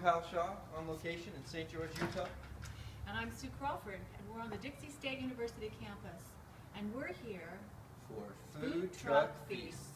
Kyle Shaw on location in St. George, Utah. And I'm Sue Crawford, and we're on the Dixie State University campus. And we're here For Food Truck Feasts.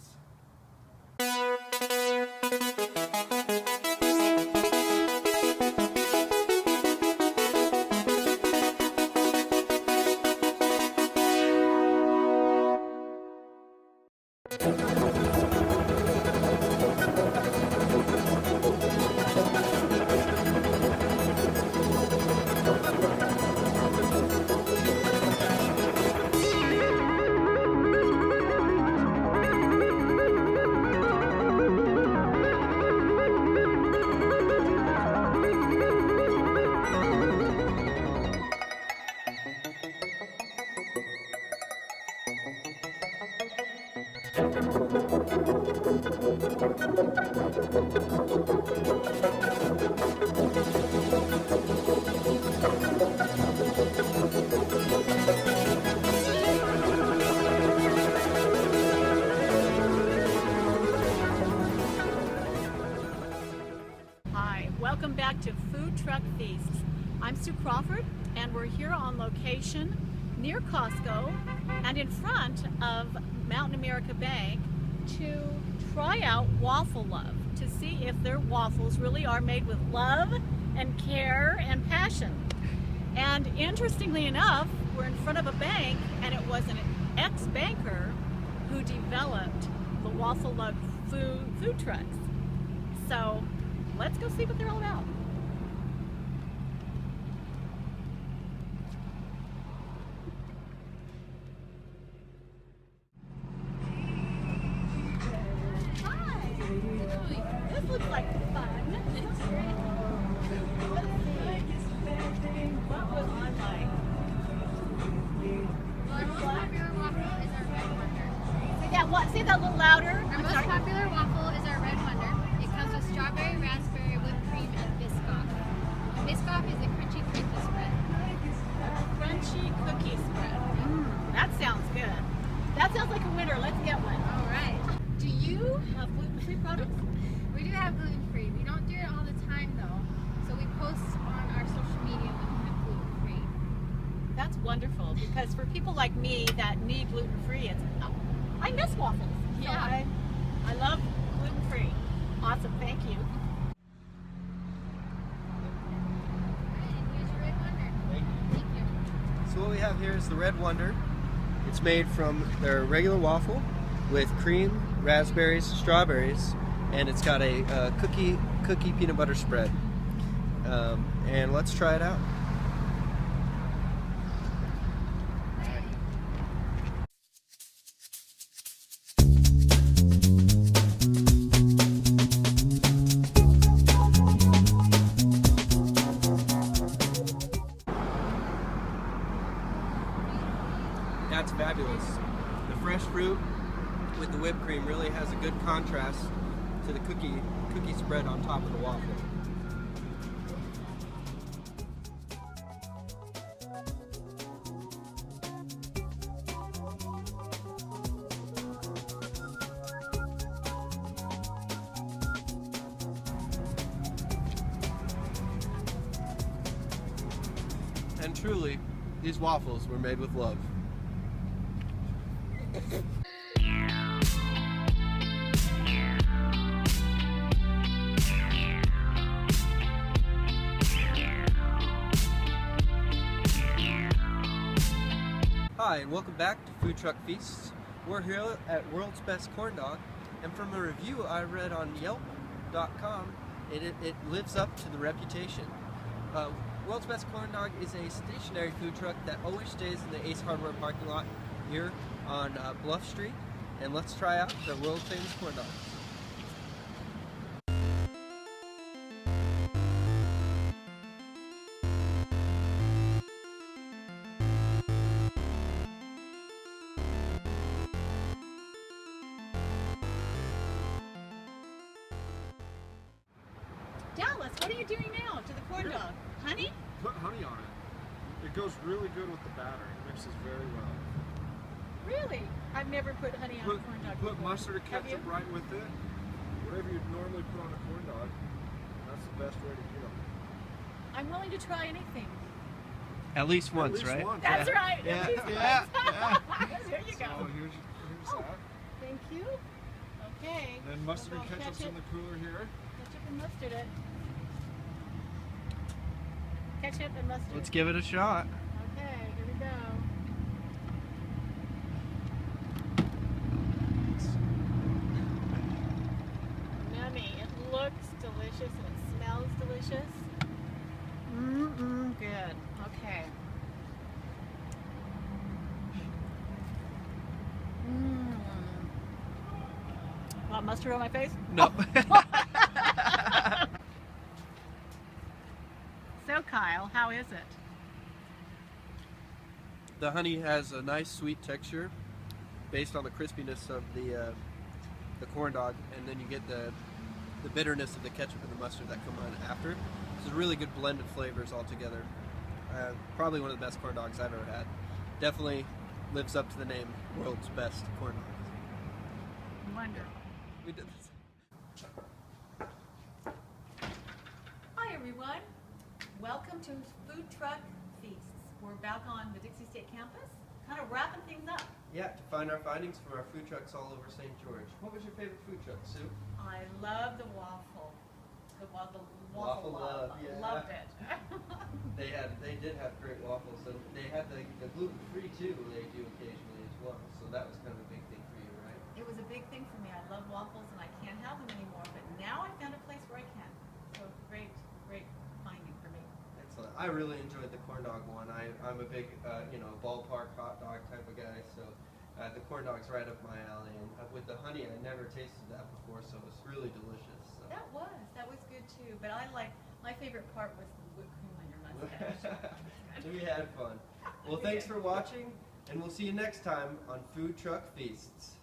Hi, welcome back to Food Truck Feasts. I'm Sue Crawford, and we're here on location near Costco and in front of Mountain America Bank to try out Waffle Love, to see if their waffles really are made with love and care and passion. And interestingly enough, we're in front of a bank, and it was an ex-banker who developed the Waffle Love food trucks. So let's go see what they're all about. Hi! This looks like fun. What was on my... Our most popular waffle is our Red Wonder. Say that a little louder. Our most popular waffle is our Red Wonder. It comes with strawberry, raspberry, whipped cream, and Biscoff. Biscoff is a crunchy cookie spread. Crunchy cookie spread. That sounds good. That sounds like a winner. Let's get one. All right. Do you have gluten-free products? We do have gluten-free. We don't do it all the time though. So we post on our social media when we have gluten-free. That's wonderful, because for people like me that need gluten-free, I miss waffles. So Yeah. I love gluten-free. Awesome, thank you. Alright, and here's your Red Wonder. Thank you. So what we have here is the Red Wonder. It's made from their regular waffle with cream, raspberries, strawberries, and it's got a cookie peanut butter spread. And let's try it out. That's fabulous. The fresh fruit with the whipped cream really has a good contrast to the cookie spread on top of the waffle. And truly, these waffles were made with love. Hi, and welcome back to Food Truck Feasts. We're here at World's Best Corn Dog, and from a review I read on Yelp.com, it lives up to the reputation. World's Best Corn Dog is a stationary food truck that always stays in the Ace Hardware parking lot here on Bluff Street, and let's try out the world famous corn dog. Dallas, what are you doing now to the corn dog? Honey? Put honey on it. It goes really good with the batter. It mixes very well. Really? I've never put honey on a corn dog Put before. mustard or Have you? ketchup right with it. Whatever you'd normally put on a corn dog. That's the best way to eat them. I'm willing to try anything. At least once, At least right? once, That's yeah. right. Yeah, At least yeah, once. There you So go. here's Oh. that. Thank you. Okay. And then mustard We'll and go ketchup's ketchup. in the cooler here. Ketchup and mustard it. Ketchup and mustard. Let's give it a shot. Okay, here we go. Yummy. It looks delicious and it smells delicious. Mmm, good. Okay. Mmm. Want mustard on my face? No. So Kyle, how is it? The honey has a nice sweet texture based on the crispiness of the corn dog, and then you get the bitterness of the ketchup and the mustard that come on after. It's a really good blend of flavors all together. Probably one of the best corn dogs I've ever had. Definitely lives up to the name, world's best corn dog. Wonderful. We did this. Hi everyone. Welcome to Food Truck Feasts. We're back on the Dixie State campus, kind of wrapping things up. Yeah, to find our findings from our food trucks all over St. George. What was your favorite food truck, Sue? I love the waffle. The Waffle love, yeah. Loved it. They did have great waffles, and they had the gluten-free too. They do occasionally as well. So that was kind of a big thing for you, right? It was a big thing for me. I love waffles and I can't have them anymore, but now I found a place where I can. So great finding for me. Excellent. I really enjoyed the corn dog one. I'm a big ballpark hot dog type of guy, so the corn dog's right up my alley. And with the honey, I never tasted that before, so it was really delicious. So. That was good too. But my favorite part was the whipped cream on your mustache. We had fun. Well, thanks for watching, and we'll see you next time on Food Truck Feasts.